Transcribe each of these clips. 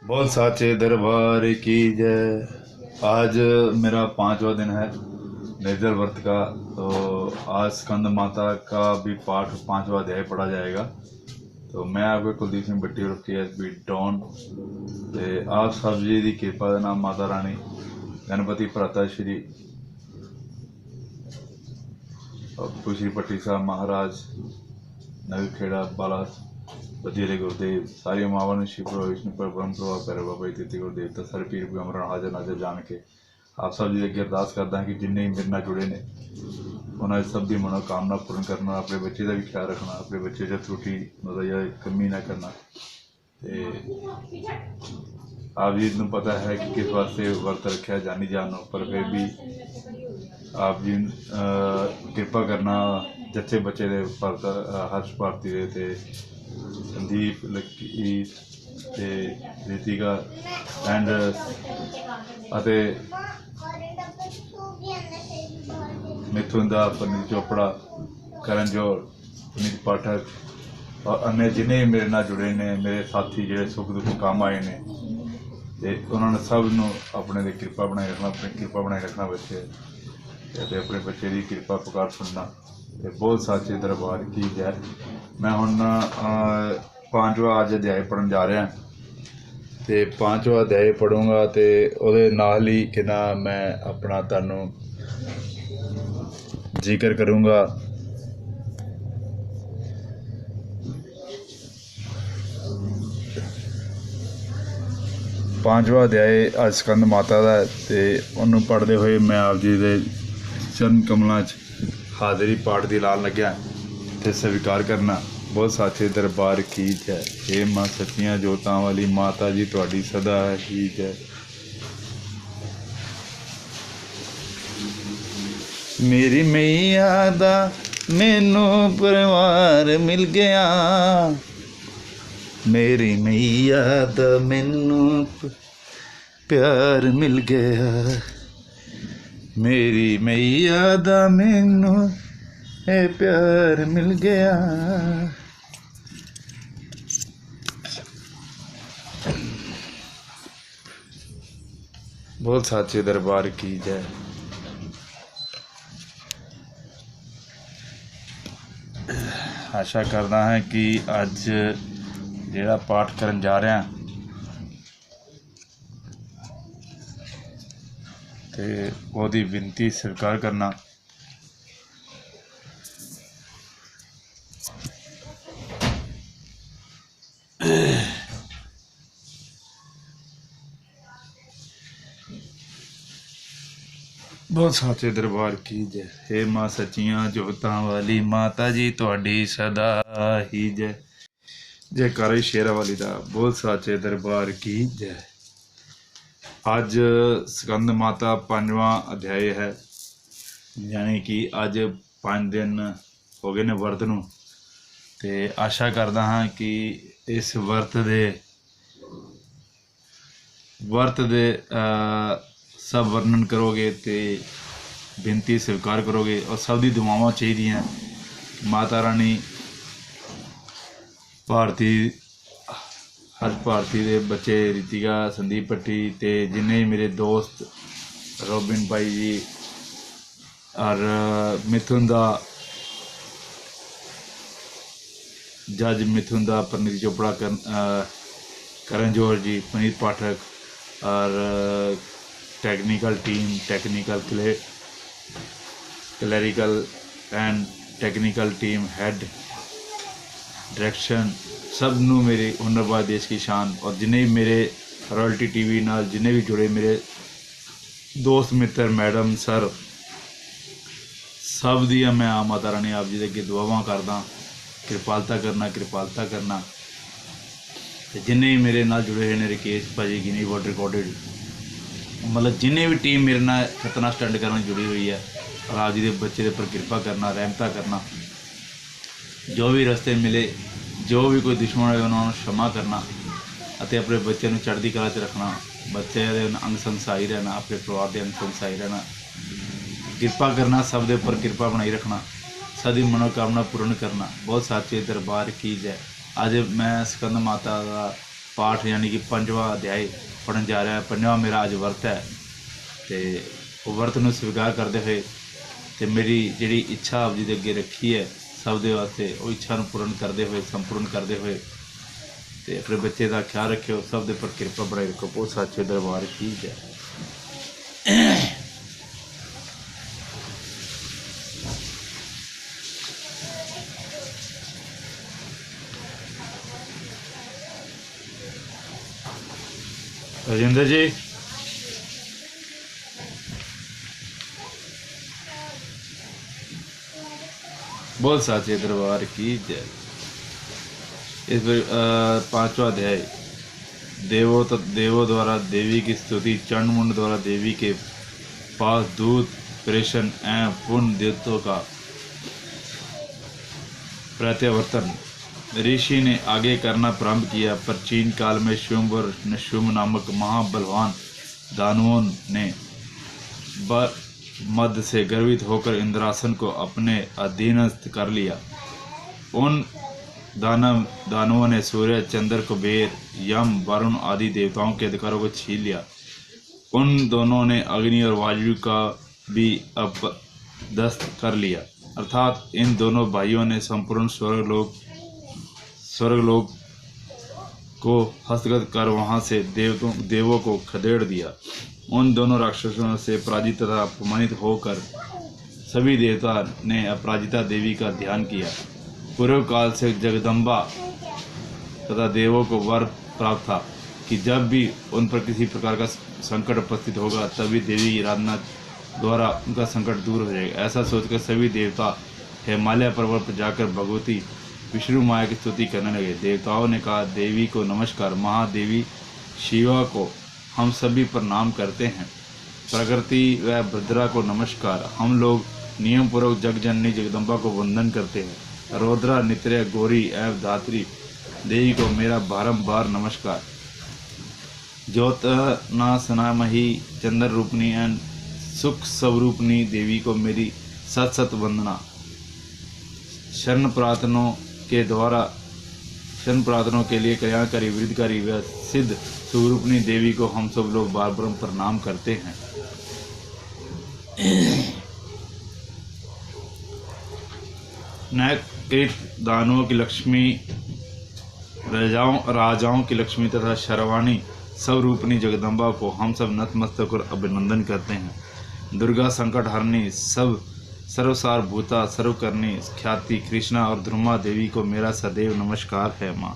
बोल साचे दरबार की जय। आज मेरा 5वां दिन है निर्जल व्रत का। तो आज स्कंद माता का भी पाठ 5वां अध्याय पढ़ा जाएगा। तो मैं आपके कुलदीप सिंह भट्टी और KSB डॉन ते आप सब जी की कृपा के नाम माता रानी गणपति भ्राता श्री श्री भट्टी साहब महाराज नवी खेड़ा बाला वजीरे गुरुदेव सारी मावां ने शिव प्रभु विष्णु पर ब्रह्म प्रभा पैर बाबा तीर्थ गुरुदेव सारे पीर पैगंबर हाजर नाजर जान के आप सब जी अगे अरदास करदा कि जिन्ने मेरे नाल जुड़े ने उन्होंने सब की मनोकामना पूर्ण करना, अपने बच्चे का भी ख्याल रखना, अपने बच्चे से त्रुटि मतलब या कमी ना करना। आप जी को पता है कि किस वास्ते वर्त रखा जानी जानो, पर फिर भी आप जी कृपा करना जच्चे बच्चे दे हर्ष भारती दे ते संदीप लकी ते रितिका एंड मिथुन दा पनीत चोपड़ा करण जौहर पुनीत पाठक और अन्य जिन्हें मेरे नाल जुड़े ने मेरे साथी जो सुख दुख काम आए ने ते उन्होंने सब नूं अपने दे कृपा बनाए रखना, अपनी कृपा बनाए रखना बच्चे ते अपने बच्चे की कृपा पुकार सुनना ते बोल साचे दरबार की जय। मैं हुण 5वां अज अध्याय पढ़न जा रहा ते 5वां अध्याय पढ़ूंगा तो उहदे नाल ही कि ना मैं अपना तुहानूं जिक्र करूँगा। पांचवा अध्याय आज स्कंद माता का ते उन्होंने पढ़ते हुए मैं आप जी के चरण कमलों हाजरी पाठ की लान लग्या ते स्वीकार करना। बहुत साचे दरबार की जय। हे मां सच्चियां जोतां वाली माता जी तुहाडी सदा ही जय। मेरी मैया दा मैनू परिवार मिल गया, मेरी मैया दा मैनू प्यार मिल गया, मेरी मैया दा मैनू प्यार मिल गया। बहुत साचे दरबार की जय। आशा करना है कि अज जेड़ा पाठ करन जा रहा ते ओदी विनती स्वीकार करना। बहुत साचे दरबार की जय। हे मां सच्चियां जोतां वाली माता जी तुहाडी सदा ही जय। जयकारा शेरा वाली दा। बहुत साचे दरबार की जय। अज स्कंद माता 5वां अध्याय है, यानी कि अज 5 दिन हो गए ने वर्त नूं ते आशा करदा हाँ कि इस वर्त दे सब वर्णन करोगे तो बेनती स्वीकार करोगे और सब दी दुआवां चाहिए। माता रानी भारती हर्ष भारती दे बच्चे रितिका संदीप भट्टी ते जिन्ने मेरे दोस्त रोबिन भाई जी और मिथुन दा जज मिथुन दा पनीत चोपड़ा करण जौहर जी पुनीत पाठक और technical team technical clerical and technical team head direction सब नू मेरे हुनरबाज देश की शान और जिन्हें भी मेरे रॉयल्टी TV नाल जिन्हें भी जुड़े मेरे दोस्त मित्र मैडम सर सब दियां मैं आ माता रानी आप जी दे अगे दुआवां करदा कृपालता करना ते जिन्हें भी मेरे नाल जुड़े हुए ने रिकेश भाजी गिनी वर्ल्ड रिकॉर्डेड मतलब जिन्हें भी टीम मेरे नाल खतना स्टैंड करना जुड़ी हुई है और आप जी के बच्चे के उपर कृपा करना रहमता करना। जो भी रस्ते मिले जो भी कोई दुश्मन है उन्होंने क्षमा करना अते अपने बच्चे को चढ़ती कला च रखना, बच्चे अंग संग सहाई रहना, अपने परिवार के अंग संग सहाई रहना, कृपा करना, सब के उपर कृपा बनाई रखना, सदी मनोकामना पूर्ण करना। बहुत साचे दरबार की जय। अज मैं स्कंद माता का पाठ यानी कि 5वां अध्याय पढ़न जा रहा है। 5वां मेरा अज वर्त है तो वो वर्त नूं स्वीकार करते हुए तो मेरी जिहड़ी इच्छा आप जी दे अगे रखी है सब दे वास्ते वो इच्छा नूं पूर्ण करते हुए संपूर्ण करते हुए तो अपने बच्चे का ख्याल रखियो, सब दे पर कृपा बनाई रखो। बहुत सच्चे दरबार की जय। राजेंद्र जी बोल साचे दरबार की जय। इस 5वां अध्याय देवों द्वारा देवी की स्तुति। चंडमुंड द्वारा देवी के पास दूत प्रेषण एवं पुण्य देवतों का प्रत्यावर्तन ऋषि ने आगे करना प्रारंभ किया। प्राचीन काल में शुंभ और निशुंभ नामक महाबलवान दानवों ने मद से गर्वित होकर इंद्रासन को अपने अधीनस्थ कर लिया। उन दानवों ने सूर्य, चंद्र, कुबेर, यम, वरुण आदि देवताओं के अधिकारों को छीन लिया। उन दोनों ने अग्नि और वायु का भी अपदस्थ कर लिया, अर्थात इन दोनों भाइयों ने संपूर्ण स्वर्गलोक को हस्तगत कर वहां से देवों को खदेड़ दिया। उन दोनों राक्षसों से पराजित तथा अपमानित होकर सभी देवता ने अपराजिता देवी का ध्यान किया। पूर्व काल से जगदम्बा तथा देवों को वर प्राप्त था कि जब भी उन पर किसी प्रकार का संकट उपस्थित होगा तभी देवी की आराधना द्वारा उनका संकट दूर हो जाएगा। ऐसा सोचकर सभी देवता हिमालय पर्वत पर जाकर भगवती विष्णु माया की स्तुति करने लगे। देवताओं ने कहा, देवी को नमस्कार, महादेवी शिवा को हम सभी प्रणाम करते हैं, प्रकृति व भद्रा को नमस्कार। हम लोग नियम पूर्वक जगजननी जगदम्बा को वंदन करते हैं। रौद्रा, नित्र्य, गौरी एवं धात्री देवी को मेरा बारंबार नमस्कार। ज्योतना सनामही चंद्र रूपनी एवं सुख स्वरूपनी देवी को मेरी सत सत वंदना। शरण प्रार्थनों के लिए कल्याणकारी, वृद्धिकारी व सिद्ध स्वरूपनी देवी को हम सब लोग बार बार प्रणाम करते हैं। नैकृत दानवों की लक्ष्मी, राजाओं की लक्ष्मी तथा शर्वाणी स्वरूपनी जगदम्बा को हम सब नतमस्तक और अभिनंदन करते हैं। दुर्गा, संकट हरणी, सर्वसार भूता, सर्वकर्णी, ख्याति, कृष्णा और ध्रुमा देवी को मेरा सदैव नमस्कार है। माँ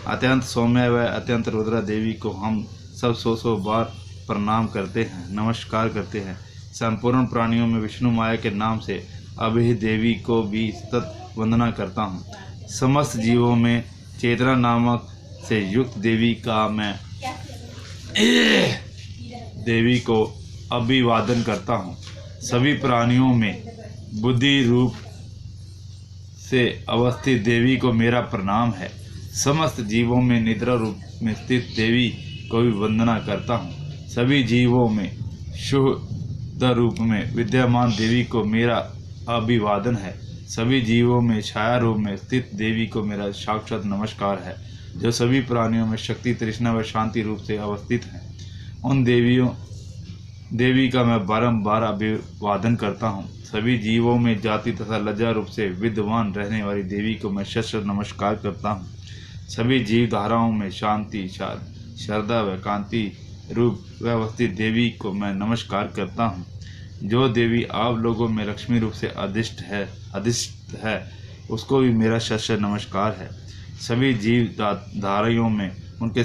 अत्यंत सौम्य व अत्यंत रुद्रा देवी को हम सब 100 बार प्रणाम करते हैं, नमस्कार करते हैं। संपूर्ण प्राणियों में विष्णु माया के नाम से अभी देवी को भी सतत वंदना करता हूँ। समस्त जीवों में चेतना नामक से युक्त देवी का मैं देवी को अभिवादन करता हूँ। सभी प्राणियों में बुद्धि रूप से अवस्थित देवी को मेरा प्रणाम है। समस्त जीवों में निद्रा रूप में स्थित देवी को भी वंदना करता हूँ। सभी जीवों में शुद्ध रूप में विद्यमान देवी को मेरा अभिवादन है। सभी जीवों में छाया रूप में स्थित देवी को मेरा साक्षात नमस्कार है, जो सभी प्राणियों में शक्ति, तृष्णा व शांति रूप से अवस्थित हैं। उन देवी का मैं बारंबार अभिवादन करता हूँ। सभी जीवों में जाति तथा लज्जा रूप से विद्यमान रहने वाली देवी को मैं शत नमस्कार करता हूँ। सभी जीव धाराओं में शांति, श्रद्धा व कांति रूप व्यवस्थित देवी को मैं नमस्कार करता हूँ। जो देवी आप लोगों में लक्ष्मी रूप से अधिष्ठ है उसको भी मेरा शत नमस्कार है। सभी जीव धाराओं में उनके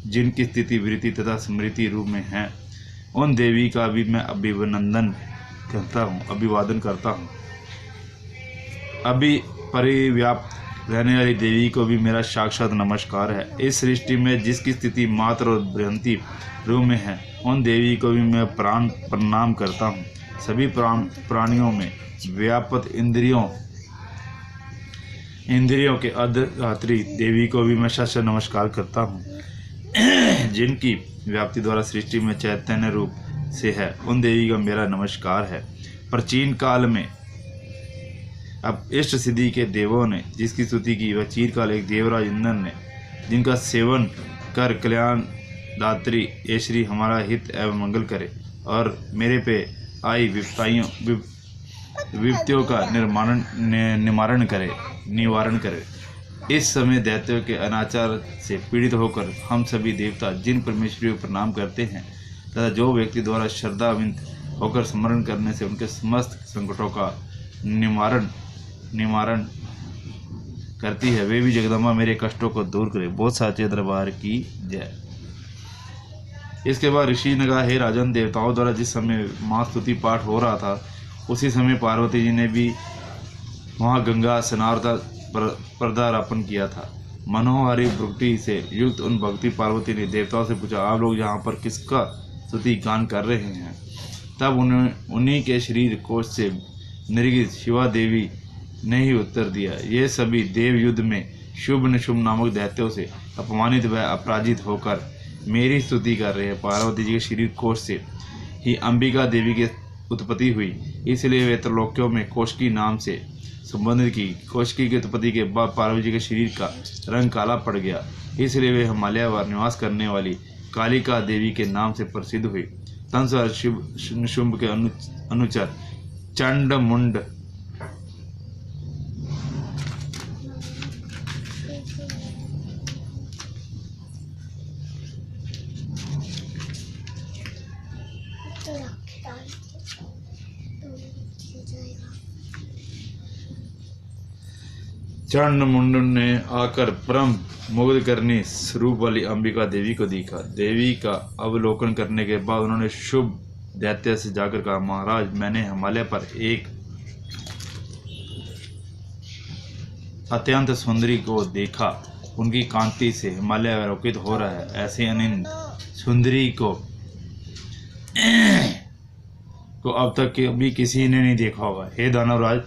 जिनकी स्थिति, वृत्ति तथा स्मृति रूप में है उन देवी का भी मैं अभिवादन करता हूँ। अभी परिव्याप्त रहने वाली देवी को भी मेरा साक्षात नमस्कार है। इस सृष्टि में जिसकी स्थिति मात्र और बृहंती रूप में है उन देवी को भी मैं प्रणाम करता हूँ। सभी प्राणियों में व्यापक इंद्रियों के अधिष्ठात्री देवी को भी मैं सत नमस्कार करता हूँ। जिनकी व्याप्ति द्वारा सृष्टि में चैतन्य रूप से है उन देवी का मेरा नमस्कार है। प्राचीन काल में अब इष्ट सिद्धि के देवों ने जिसकी स्तुति की वह चिरकाल एक देवराज इंद्र ने जिनका सेवन कर कल्याण दात्री ये श्री हमारा हित एवं मंगल करे और मेरे पे आई विपत्तियों का निवारण करे। इस समय दैत्यों के अनाचार से पीड़ित होकर हम सभी देवता जिन परमेश्वरी को प्रणाम करते हैं तथा जो व्यक्ति द्वारा श्रद्धाविंत होकर स्मरण करने से उनके समस्त संकटों का निवारण करती है, वे भी जगदम्बा मेरे कष्टों को दूर करे। बहुत साचे दरबार की जय। इसके बाद ऋषि ने कहा, हे राजन, देवताओं द्वारा जिस समय माँ स्तुति पाठ हो रहा था उसी समय पार्वती जी ने भी वहाँ गंगा स्नान पर्दारापण किया था। मनोहारी भक्ति से युक्त उन भक्ति पार्वती ने देवताओं से पूछा, आप लोग यहाँ पर किसका स्तुति गान कर रहे हैं? तब उन्हीं के शरीर कोश से निर्गित शिवा देवी ने ही उत्तर दिया, ये सभी देव युद्ध में शुभ निशुभ नामक दैत्यों से अपमानित व अपराजित होकर मेरी स्तुति कर रहे हैं। पार्वती जी के शरीर कोश से ही अंबिका देवी की उत्पत्ति हुई, इसलिए वे त्रिलोक्यों में कोशकी नाम से संबंधित की। कोशकी की उत्पत्ति के बाद पार्वती जी के शरीर का रंग काला पड़ गया, इसलिए वे हिमालय पर निवास करने वाली कालिका देवी के नाम से प्रसिद्ध हुई। तंस और शुंभ के अनुचर चंड मुंड चंड मुंड ने आकर परम मुग्ध करनी स्वरूप वाली अंबिका देवी को देखा। देवी का अवलोकन करने के बाद उन्होंने शुभ दैत्य से जाकर कहा, महाराज, मैंने हिमालय पर एक अत्यंत सुंदरी को देखा। उनकी कांति से हिमालय अवलोकित हो रहा है। ऐसी अनिंद सुंदरी को अब तक कभी किसी ने नहीं देखा होगा। हे दानवराज,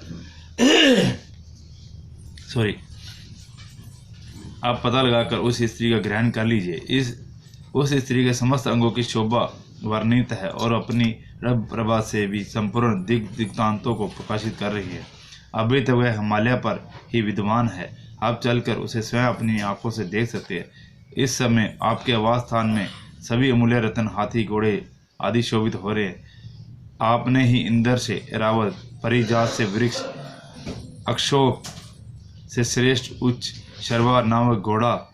सॉरी, आप पता लगाकर उस स्त्री का ग्रहण कर लीजिए। उस स्त्री के समस्त अंगों की शोभा वर्णित है और अपनी रब प्रभा से भी संपूर्ण दिग्तांतों को प्रकाशित कर रही है। अभी तक वह हिमालय पर ही विद्यमान है। आप चलकर उसे स्वयं अपनी आंखों से देख सकते हैं। इस समय आपके आवास स्थान में सभी अमूल्य रत्न, हाथी, घोड़े आदि शोभित हो रहे हैं। आपने ही इंद्र से रावत, परिजात से वृक्ष, अक्षोक से श्रेष्ठ उच्च शर्वा नामक घोड़ा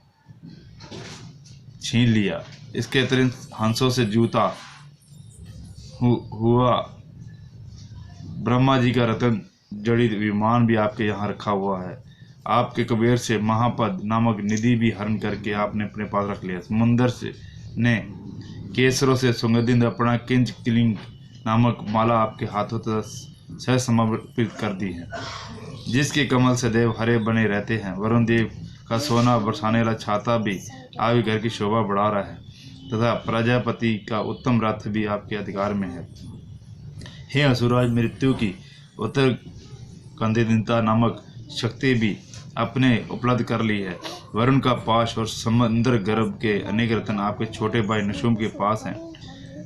छीन लिया। इसके अतिरिक्त हंसों से जूता हुआ ब्रह्मा जी का रतन जड़ित विमान भी आपके यहाँ रखा हुआ है। आपके कुबेर से महापद नामक निधि भी हरण करके आपने अपने पास रख लिया। समुंदर से ने केसरों से सुगंधित अपना किंच किलिंग नामक माला आपके हाथों तक सह समर्पित कर दी है, जिसके कमल सदैव हरे बने रहते हैं। वरुण देव का सोना बरसाने वाला छाता भी आपके घर की शोभा बढ़ा रहा है तथा प्रजापति का उत्तम रथ भी आपके अधिकार में है। हे असुरराज, मृत्यु की उत्तर कंदिता नामक शक्ति भी अपने उपलब्ध कर ली है। वरुण का पाश और समुद्र गर्भ के अनेक रत्न आपके छोटे भाई निशुंभ के पास हैं।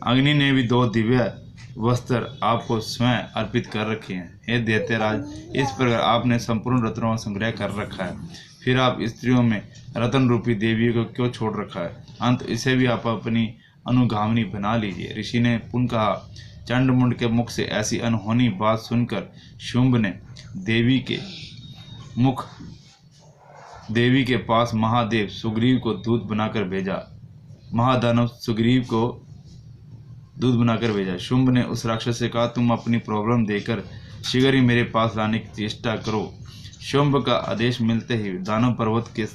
अग्नि ने भी 2 दिव्य वस्त्र आपको स्वयं अर्पित कर रखे हैं। हे दैत्यराज, इस प्रकार आपने संपूर्ण रत्नों का संग्रह कर रखा है, फिर आप स्त्रियों में रतन रूपी देवी को क्यों छोड़ रखा है? अंत इसे भी आप अपनी अनुगामिनी बना लीजिए। ऋषि ने पुनः कहा, चंडमुंड के मुख से ऐसी अनहोनी बात सुनकर शुंभ ने देवी के पास महादेव सुग्रीव को दूत बनाकर भेजा। महादानव सुग्रीव को दूध बनाकर भेजा। शुंभ ने उस राक्षस से कहा, तुम अपनी प्रॉब्लम देकर शीघ्र ही मेरे पास लाने की चेष्टा करो। शुंभ का आदेश मिलते ही दानव पर्वत के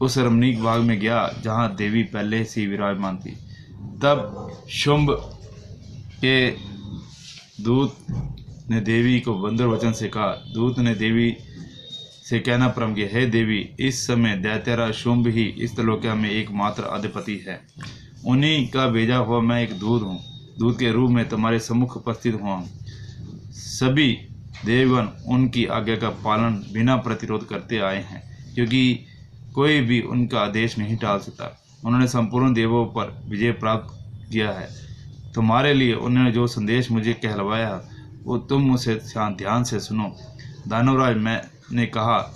उस रमणीक भाग में गया जहां देवी पहले से विराजमान थी। तब शुंभ के दूत ने देवी को बंदर वचन से कहा। दूत ने देवी से कहना प्रारंभ किया, हे देवी, इस समय दैत्यराज शुंभ ही इस त्रिलोक्या में एकमात्र अधिपति है। उन्हीं का भेजा हुआ मैं एक दूत हूँ। दूत के रूप में तुम्हारे सम्मुख उपस्थित हुआ हूँ। सभी देवगण उनकी आज्ञा का पालन बिना प्रतिरोध करते आए हैं, क्योंकि कोई भी उनका आदेश नहीं टाल सकता। उन्होंने संपूर्ण देवों पर विजय प्राप्त किया है। तुम्हारे लिए उन्होंने जो संदेश मुझे कहलवाया वो तुम उसे ध्यान से सुनो। दानवराज, मैंने कहा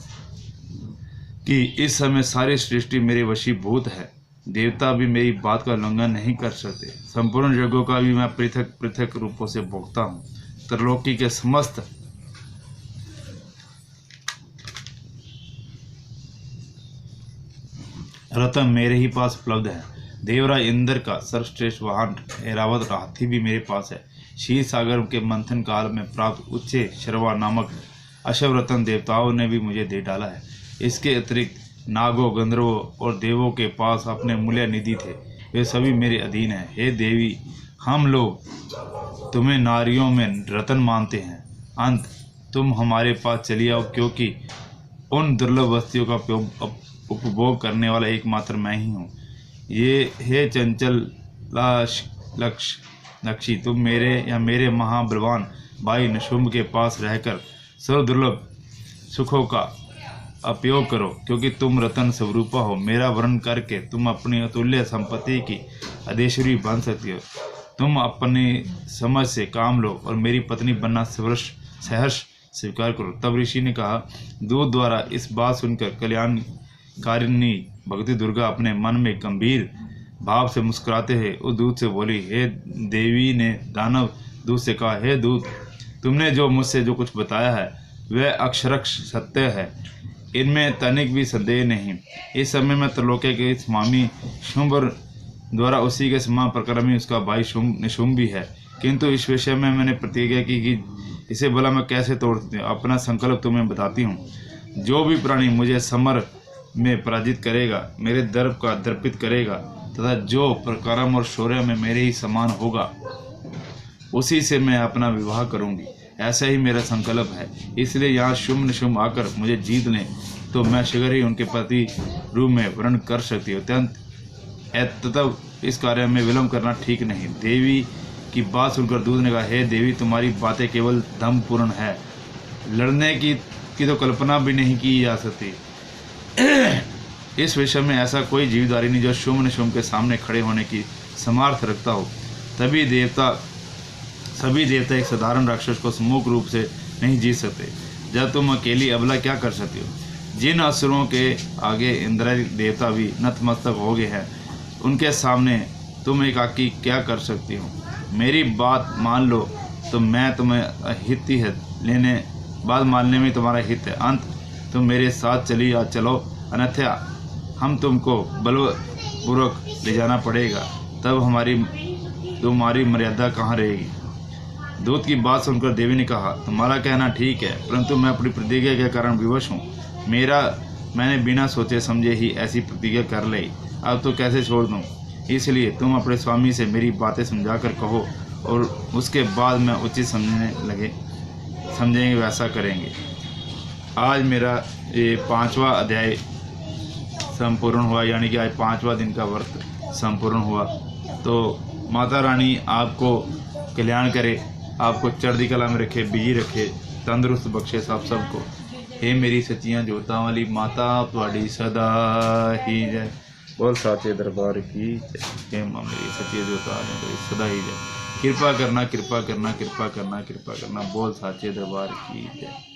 कि इस समय सारी सृष्टि मेरे वशीभूत है। देवता भी मेरी बात का उल्लंघन नहीं कर सकते। संपूर्ण जगहों का भी मैं पृथक पृथक रूपों से भोगता हूँ। त्रिलोकी के समस्त रत्न मेरे ही पास उपलब्ध है। देवराज इंद्र का सर्वश्रेष्ठ वाहन ऐरावत हाथी भी मेरे पास है। क्षीर सागर के मंथन काल में प्राप्त उच्चे शर्वा नामक अशव रत्न देवताओं ने भी मुझे दे डाला है। इसके अतिरिक्त नागों, गंधर्वों और देवों के पास अपने मूल्य निधि थे, वे सभी मेरे अधीन हैं। हे देवी, हम लोग तुम्हें नारियों में रतन मानते हैं। अंत तुम हमारे पास चली आओ, क्योंकि उन दुर्लभ वस्तुओं का उपभोग करने वाला एकमात्र मैं ही हूँ। ये हे चंचल लक्षी, तुम मेरे महाबलवान भाई निशुंभ के पास रहकर सर्वदुर्लभ सुखों का उपयोग करो, क्योंकि तुम रतन स्वरूपा हो। मेरा वर्ण करके तुम अपनी अतुल्य संपत्ति की अधीश्वरी बन सकती हो। तुम अपनी समझ से काम लो और मेरी पत्नी बनना सहर्ष स्वीकार करो। तब ऋषि ने कहा। दूत द्वारा इस बात सुनकर कल्याणकारिणी भगवती दुर्गा अपने मन में गंभीर भाव से मुस्कुराते हुए उस दूत से बोली। हे देवी ने दानव दूत से कहा, हे दूत, तुमने जो मुझसे जो कुछ बताया है वह अक्षरक्ष सत्य है, इनमें तनिक भी संदेह नहीं। इस समय में त्रिलोकी के स्वामी शुंभ द्वारा उसी के समान प्रक्रमी उसका भाई निशुंभ भी है, किंतु इस विषय में मैंने प्रतिज्ञा की कि इसे भला मैं कैसे तोड़ सकती हूँ। अपना संकल्प तुम्हें बताती हूँ। जो भी प्राणी मुझे समर में पराजित करेगा, मेरे दर्प का दर्पित करेगा तथा जो प्रकारम और शौर्य में मेरे ही समान होगा, उसी से मैं अपना विवाह करूंगी। ऐसा ही मेरा संकल्प है। इसलिए यहाँ शुंभ निशुंभ आकर मुझे जीत लें तो मैं शीघ्र ही उनके पति रूप में वर्ण कर सकती हूँ। तब इस कार्य में विलंब करना ठीक नहीं। देवी की बात सुनकर दूत ने कहा, हे देवी, तुम्हारी बातें केवल धर्मपूर्ण है, लड़ने की तो कल्पना भी नहीं की जा सकती। इस विषय में ऐसा कोई जीवधारी नहीं जो शुंभ निशुंभ के सामने खड़े होने की सामर्थ्य रखता हो। सभी देवता एक साधारण राक्षस को सम्मुख रूप से नहीं जीत सकते। जब तुम अकेली अबला क्या कर सकती हो? जिन असुरों के आगे इंद्रादि देवता भी नतमस्तक हो गए हैं, उनके सामने तुम एकाकी क्या कर सकती हो? मेरी बात मान लो तो मैं तुम्हें हित ही है लेने बात मानने में तुम्हारा हित है। अंत तुम मेरे साथ चलो, अन्यथा हम तुमको बलपूर्वक ले जाना पड़ेगा। तब तुम्हारी मर्यादा कहाँ रहेगी? दूत की बात सुनकर देवी ने कहा, तुम्हारा कहना ठीक है, परंतु मैं अपनी प्रतिज्ञा के कारण विवश हूँ। मैंने बिना सोचे समझे ही ऐसी प्रतिज्ञा कर ली, अब तो कैसे छोड़ दूँ? इसलिए तुम अपने स्वामी से मेरी बातें समझाकर कहो और उसके बाद मैं उचित समझेंगे वैसा करेंगे। आज मेरा ये 5वां अध्याय संपूर्ण हुआ, यानी कि आज 5वां दिन का व्रत संपूर्ण हुआ। तो माता रानी आपको कल्याण करे, आपको चढ़ती कला में रखे, बिजी रखे, तंदुरुस्त बख्शे सबको। हे मेरी सच्चियां जोतां वाली माता, तुहाडी सदा ही जय। बोल साचे दरबार की जय। हे मां मेरी सच्ची जोतां वाली सदा ही जय। कृपा करना, कृपा करना, कृपा करना, कृपा करना। बोल साचे दरबार की जय।